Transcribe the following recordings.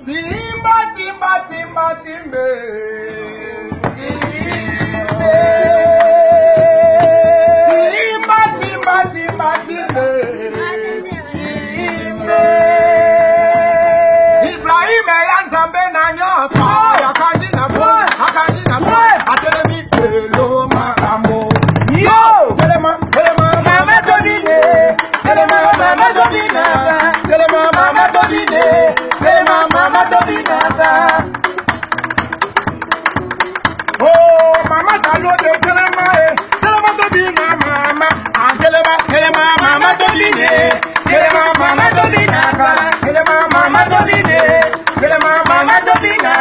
Timba, timba, timba, timbe. Timba, timba, timba, timbe. Ibrahim Yazambe na nyoso. Akandina boy, akandina boy. Atelemi pelo makambo. Yo, telema, telema, mama todine. Telema, mama todine. Telema, mama todine. Telema, mama todine. Oh, mama salute telema, telema todine mama. Telema, telema, mama todine. Telema, mama todine. Telema, mama todine. Telema, mama todine.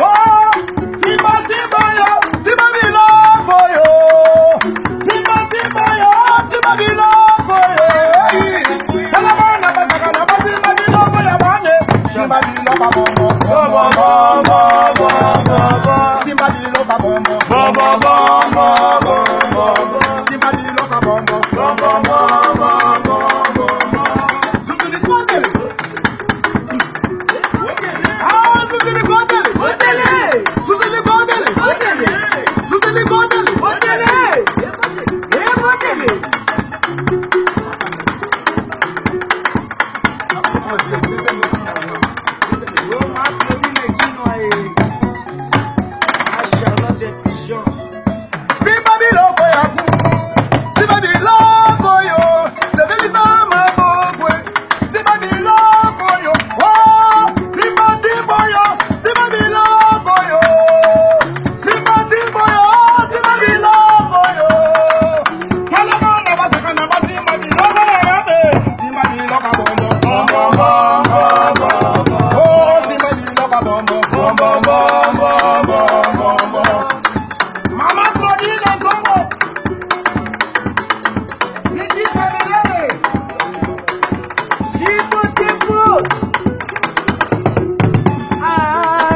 Oh, Simba, Simba yo, Simba biloko yo. Simba, Simba yo, Simba biloko yo. Telema na basaka na basimba biloko ya bane. Simba biloko bombo, bombo, bombo, bombo. Simba biloko bombo, bombo, bombo, bombo. Simba biloko bombo, bombo, bombo, bombo. Zuzuli kwatele. Ah, zuzuli kwatele. Zuzuli kwatele. Zuzuli kwatele. Simba biloko yaku. Simba biloko yo. Sebelisa mabogwe. Simba biloko yo. Oh, Simba, Simba yo. Simba biloko yo. Simba, Simba yo. Simba biloko yo. Kalama na basaka na basimba biloko ya babe. Simba biloko bombo, bombo, bombo, bombo. Oh, Simba biloko bombo, bombo, bombo, bombo. Mama Claudine Zongo. Nitisha milele. Shiko tipu.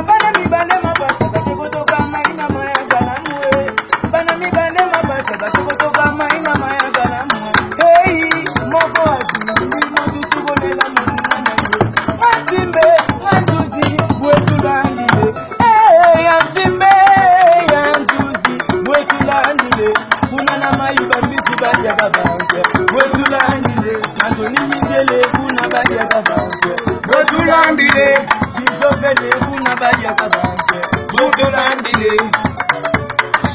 Bana mi bane mabasa bati kutoka maina maya galamwe. Bana mi bane mabasa bati kutoka maina maya galamwe. Hey, moko azimi moju tugolela mwana yo. Antimbe, anjuzi, wetulandile. Hey, antimbe, anjuzi, wetulandile. Kuna na maiba mbisi badia gabanke. Wetulandile, andoni mindele kuna badia gabanke. Wetulambile. Kishofele kuna badia gabanke. Wetulambile.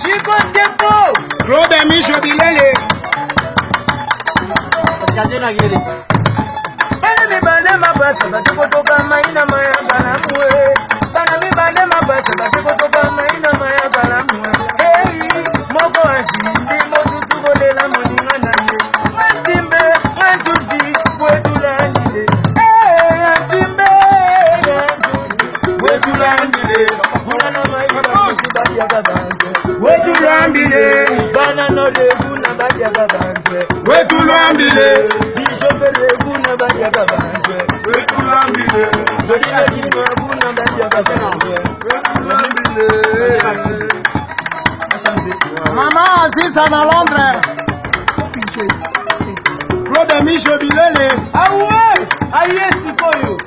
Shiko tepo. Claude Micho Bilele. Bana mi bane mabasa bati kutoka maina maya galamwe. Bana mi bane mabasa bati kutoka maina maya galamwe. Hey, moko azindi moju tugolela moningana ye. Antimbe, anjuzi, wetulandile. Hey, antimbe, anjuzi, Wetulambile. kuna na maiba mbisi badia gabanke. Wetulambile. Bana no le kuna badia gabanke. Wetulambile. Kishofele kuna badia gabanke. Wetulambile. Dodile kino kuna badia gabanke. Mama Aziza na Londres. Claude Micho Bilele. Awe, aye sikoyo.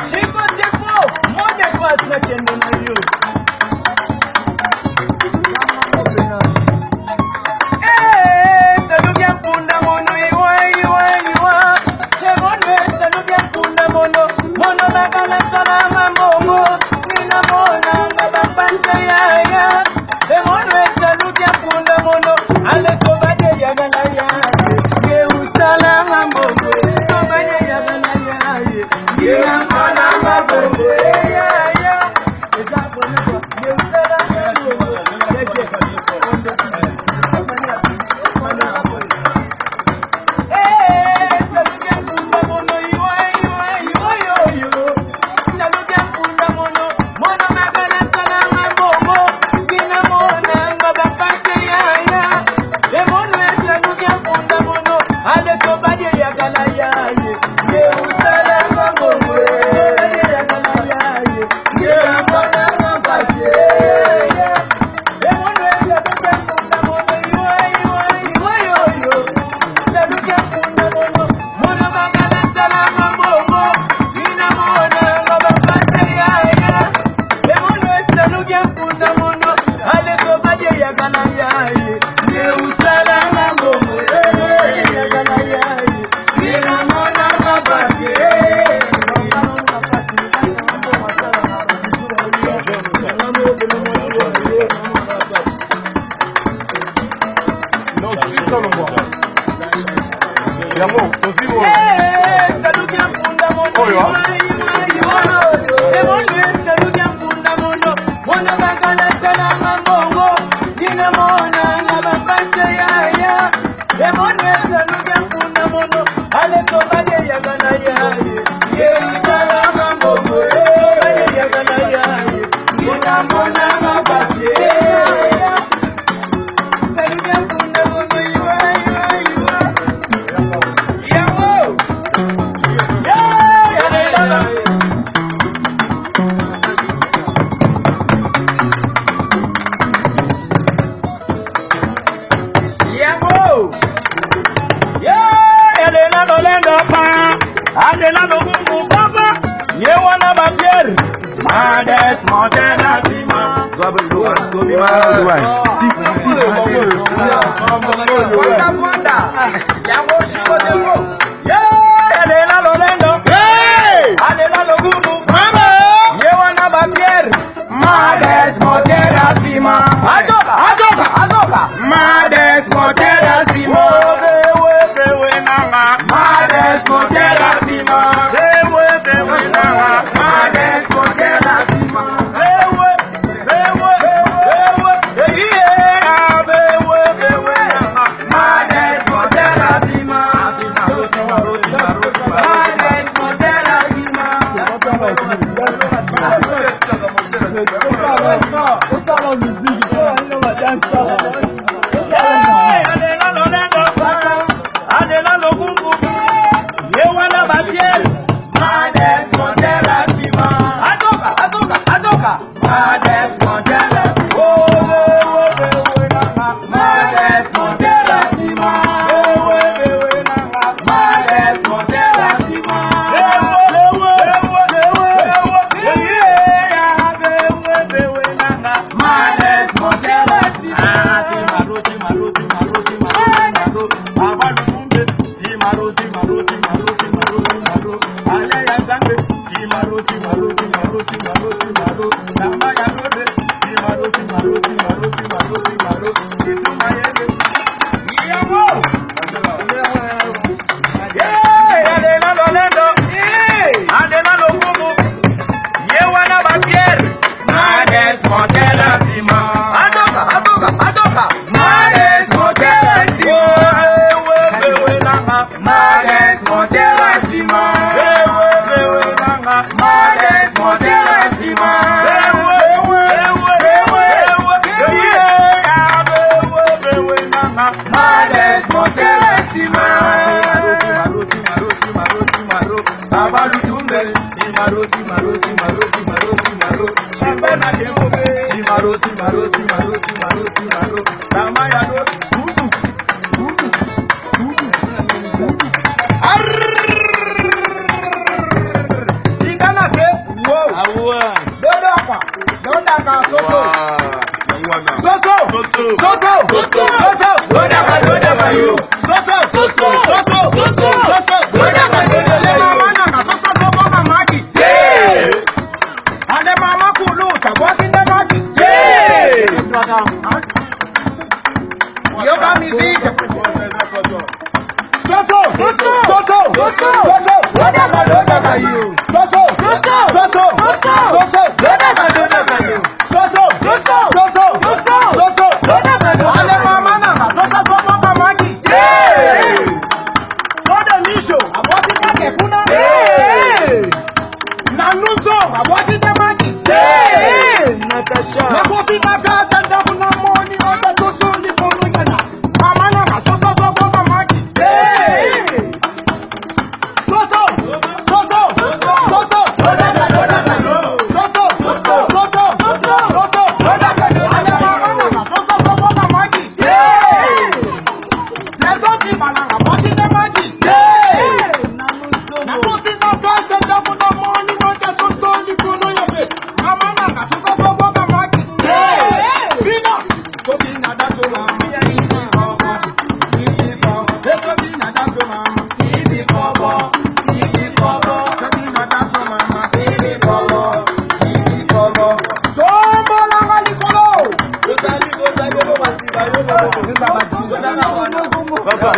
Shiko tepo, mode pass na kende na yo. Salubia mpunda mono iwa. Segonde salubia mpunda mono nakala salama momo. Nina mona ngaba panse ya. Segonde salubia mpunda mono ale sobade ya gala ya. Ye usala ngambogwe sobade ya gala ya. Ye usala ngambogwe ya. Papa,